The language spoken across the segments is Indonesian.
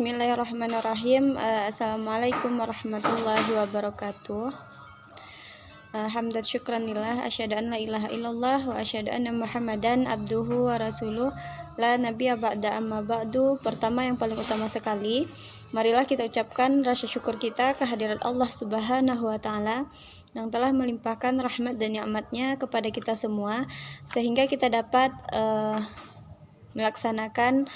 Bismillahirrahmanirrahim. Assalamualaikum warahmatullahi wabarakatuh. Hamdan syukranillah, asyhadu an la ilaha illallah wa asyhadu anna Muhammadan abduhu wa rasuluh, la nabiyya ba'da amma ba'du. Pertama yang paling utama sekali, marilah kita ucapkan rasa syukur kita kehadirat Allah Subhanahu wa taala yang telah melimpahkan rahmat dan nikmat-Nya kepada kita semua sehingga kita dapat melaksanakan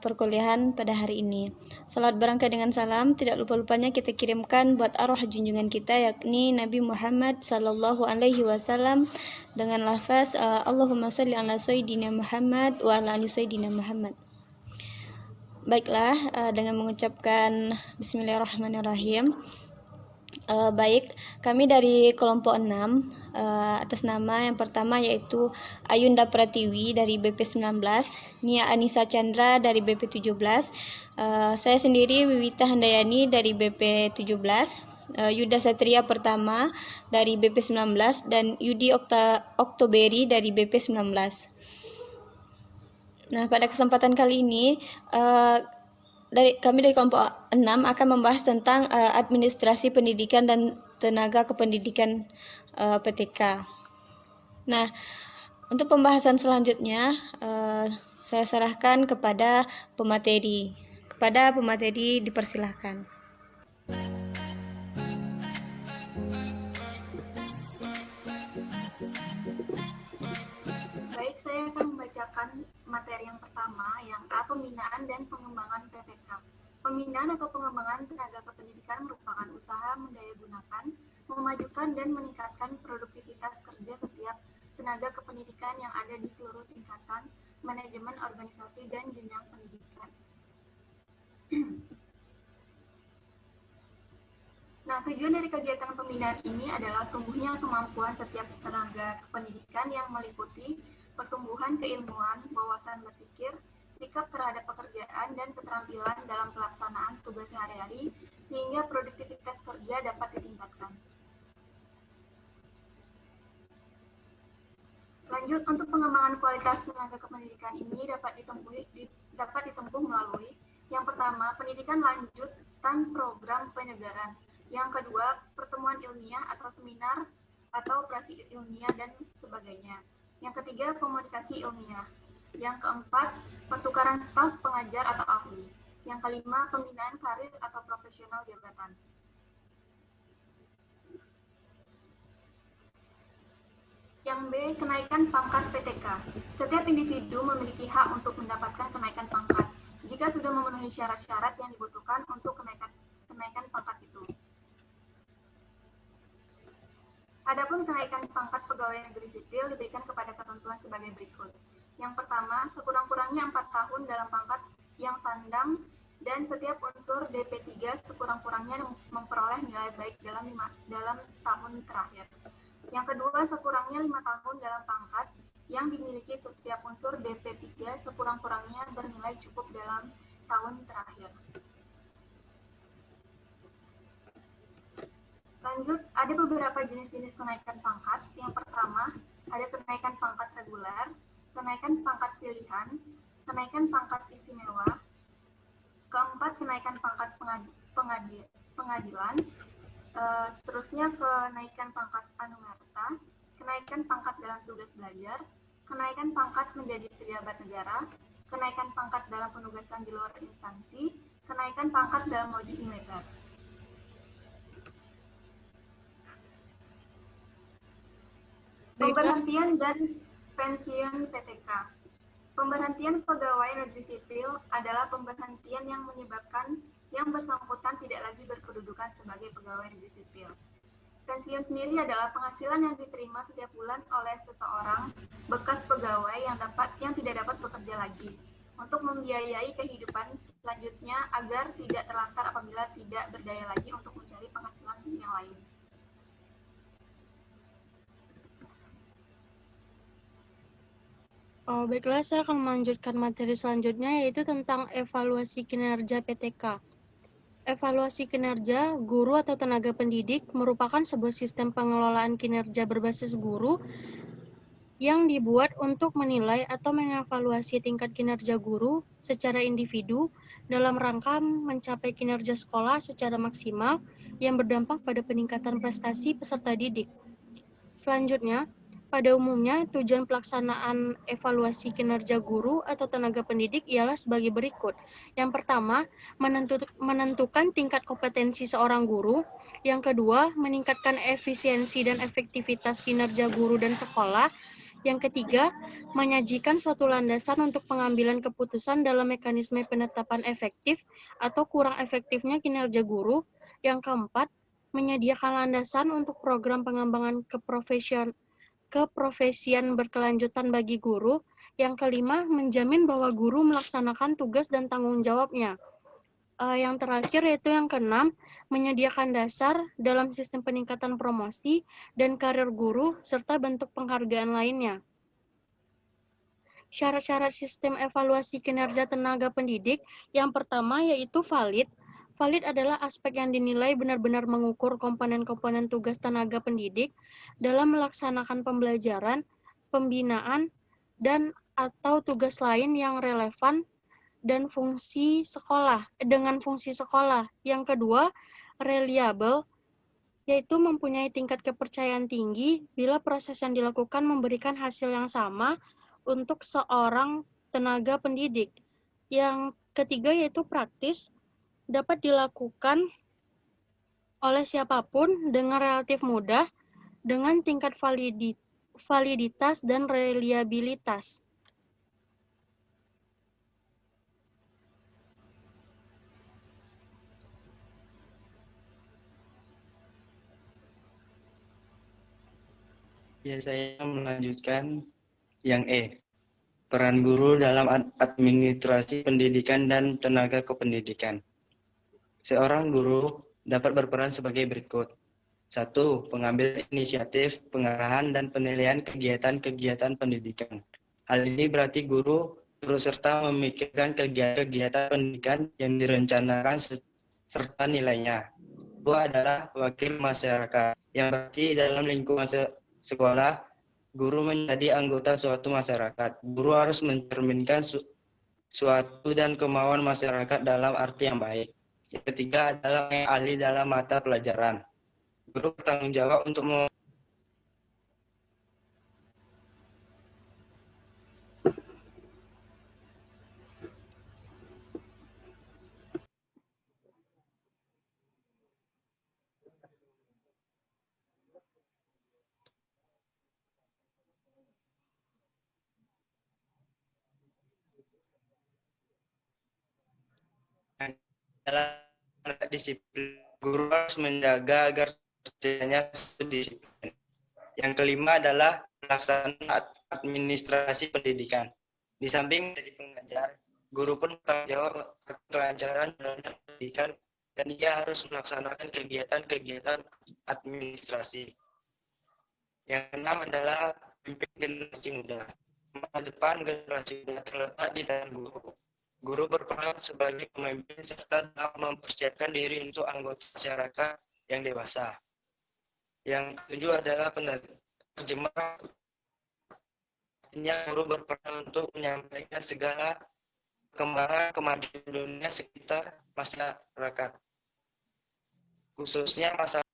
perkuliahan pada hari ini. Salat berangkat dengan salam tidak lupa-lupanya kita kirimkan buat arwah junjungan kita, yakni Nabi Muhammad sallallahu alaihi wasallam, dengan lafaz Allahumma sholli ala sayyidina Muhammad wa ala ali sayyidina Muhammad. Baiklah, dengan mengucapkan bismillahirrahmanirrahim. Baik, kami dari kelompok 6 atas nama yang pertama yaitu Ayunda Pratiwi dari BP19, Nia Anissa Chandra dari BP17, saya sendiri Wiwita Handayani dari BP17, Yuda Satria Pertama dari BP19, dan Yudi Oktoberi dari BP19. Nah, pada kesempatan kali ini kami dari kelompok 6 akan membahas tentang administrasi pendidikan dan tenaga kependidikan PTK. Nah, untuk pembahasan selanjutnya saya serahkan kepada pemateri. Kepada pemateri dipersilahkan. Baik, saya akan membacakan materi yang pertama, yang A, pembinaan dan pengembangan PTK. Pembinaan atau pengembangan tenaga kependidikan merupakan usaha mendayagunakan, memajukan dan meningkatkan produktivitas kerja setiap tenaga kependidikan yang ada di seluruh tingkatan manajemen organisasi dan jenjang pendidikan. Nah, tujuan dari kegiatan pembinaan ini adalah tumbuhnya kemampuan setiap tenaga kependidikan yang meliputi pertumbuhan keilmuan, wawasan berpikir, sikap terhadap pekerjaan, dan keterampilan dalam pelaksanaan tugas sehari-hari, sehingga produktivitas kerja dapat ditingkatkan. Lanjut, untuk pengembangan kualitas tenaga kependidikan ini dapat ditempuh melalui yang pertama, pendidikan lanjutan program penyegaran. Yang kedua, pertemuan ilmiah atau seminar atau operasi ilmiah dan sebagainya. Yang ketiga, komunikasi ilmiah. Yang keempat, pertukaran staf pengajar atau ahli. Yang kelima, pembinaan karir atau profesional jabatan. Yang B, kenaikan pangkat PTK. Setiap individu memiliki hak untuk mendapatkan kenaikan pangkat jika sudah memenuhi syarat-syarat yang dibutuhkan untuk kenaikan pangkat itu. Adapun kenaikan pangkat pegawai negeri sipil diberikan kepada ketentuan sebagai berikut. Yang pertama, sekurang-kurangnya 4 tahun dalam pangkat yang sandang dan setiap unsur DP3 sekurang-kurangnya memperoleh nilai baik dalam tahun terakhir. Yang kedua, sekurangnya 5 tahun dalam pangkat yang dimiliki setiap unsur DP3 sekurang-kurangnya bernilai cukup dalam tahun terakhir. Lanjut, ada beberapa jenis-jenis kenaikan pangkat. Yang pertama, ada kenaikan pangkat reguler, kenaikan pangkat pilihan, kenaikan pangkat istimewa. Keempat, kenaikan pangkat pengadilan. Seterusnya, kenaikan pangkat anumerta, kenaikan pangkat dalam tugas belajar, kenaikan pangkat menjadi pejabat negara, kenaikan pangkat dalam penugasan di luar instansi, kenaikan pangkat dalam wajib militer. Pemberhentian dan pensiun PTK. Pemberhentian pegawai negeri sipil adalah pemberhentian yang menyebabkan yang bersangkutan tidak lagi berkedudukan sebagai pegawai negeri sipil. Pensiun sendiri adalah penghasilan yang diterima setiap bulan oleh seseorang bekas pegawai yang tidak dapat bekerja lagi untuk membiayai kehidupan selanjutnya agar tidak terlantar apabila tidak berdaya lagi untuk mencari penghasilan yang lain. Baiklah, saya akan melanjutkan materi selanjutnya, yaitu tentang evaluasi kinerja PTK. Evaluasi kinerja guru atau tenaga pendidik merupakan sebuah sistem pengelolaan kinerja berbasis guru yang dibuat untuk menilai atau mengevaluasi tingkat kinerja guru secara individu dalam rangka mencapai kinerja sekolah secara maksimal yang berdampak pada peningkatan prestasi peserta didik. Selanjutnya, pada umumnya, tujuan pelaksanaan evaluasi kinerja guru atau tenaga pendidik ialah sebagai berikut. Yang pertama, menentukan tingkat kompetensi seorang guru. Yang kedua, meningkatkan efisiensi dan efektivitas kinerja guru dan sekolah. Yang ketiga, menyajikan suatu landasan untuk pengambilan keputusan dalam mekanisme penetapan efektif atau kurang efektifnya kinerja guru. Yang keempat, menyediakan landasan untuk program pengembangan keprofesian berkelanjutan bagi guru. Yang kelima, menjamin bahwa guru melaksanakan tugas dan tanggung jawabnya. Yang terakhir yaitu yang keenam, menyediakan dasar dalam sistem peningkatan promosi dan karir guru serta bentuk penghargaan lainnya. Syarat-syarat sistem evaluasi kinerja tenaga pendidik yang pertama yaitu valid. Valid adalah aspek yang dinilai benar-benar mengukur komponen-komponen tugas tenaga pendidik dalam melaksanakan pembelajaran, pembinaan, dan atau tugas lain yang relevan dan dengan fungsi sekolah. Yang kedua, reliable, yaitu mempunyai tingkat kepercayaan tinggi bila proses yang dilakukan memberikan hasil yang sama untuk seorang tenaga pendidik. Yang ketiga yaitu praktis, dapat dilakukan oleh siapapun dengan relatif mudah, dengan tingkat validitas dan reliabilitas. Ya, saya melanjutkan yang E. Peran guru dalam administrasi pendidikan dan tenaga kependidikan. Seorang guru dapat berperan sebagai berikut. 1. Pengambil inisiatif, pengarahan, dan penilaian kegiatan-kegiatan pendidikan. Hal ini berarti guru turut serta memikirkan kegiatan-kegiatan pendidikan yang direncanakan serta nilainya. 2 adalah wakil masyarakat, yang berarti dalam lingkungan sekolah, guru menjadi anggota suatu masyarakat. Guru harus mencerminkan suatu dan kemauan masyarakat dalam arti yang baik. Yang ketiga adalah ahli dalam mata pelajaran. Guru bertanggung jawab untuk dalam disiplin. Guru harus menjaga agar kerjanya disiplin. Yang kelima adalah pelaksanaan administrasi pendidikan. Di samping menjadi pengajar, guru pun bertanggung jawab kelancaran dalam pendidikan dan ia harus melaksanakan kegiatan-kegiatan administrasi. Yang keenam adalah pimpin generasi muda. Masa depan generasi muda terletak di tangan guru. Guru berperan sebagai pemimpin serta dalam mempersiapkan diri untuk anggota masyarakat yang dewasa. Yang ketujuh adalah penerjemah. Artinya guru berperan untuk menyampaikan segala perkembangan kemajuan dunia sekitar masyarakat, khususnya masyarakat.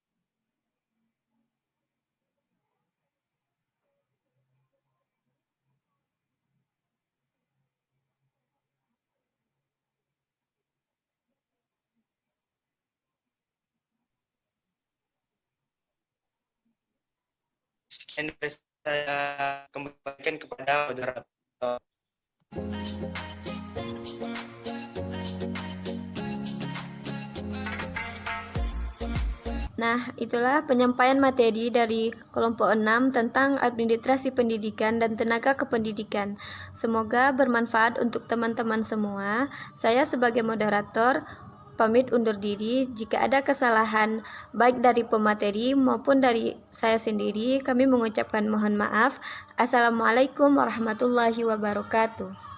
Sekian dari saya kembalikan kepada moderator. Nah, itulah penyampaian materi dari kelompok 6 tentang administrasi pendidikan dan tenaga kependidikan. Semoga bermanfaat untuk teman-teman semua. Saya sebagai moderator pamit undur diri. Jika ada kesalahan baik dari pemateri maupun dari saya sendiri, kami mengucapkan mohon maaf. Assalamualaikum warahmatullahi wabarakatuh.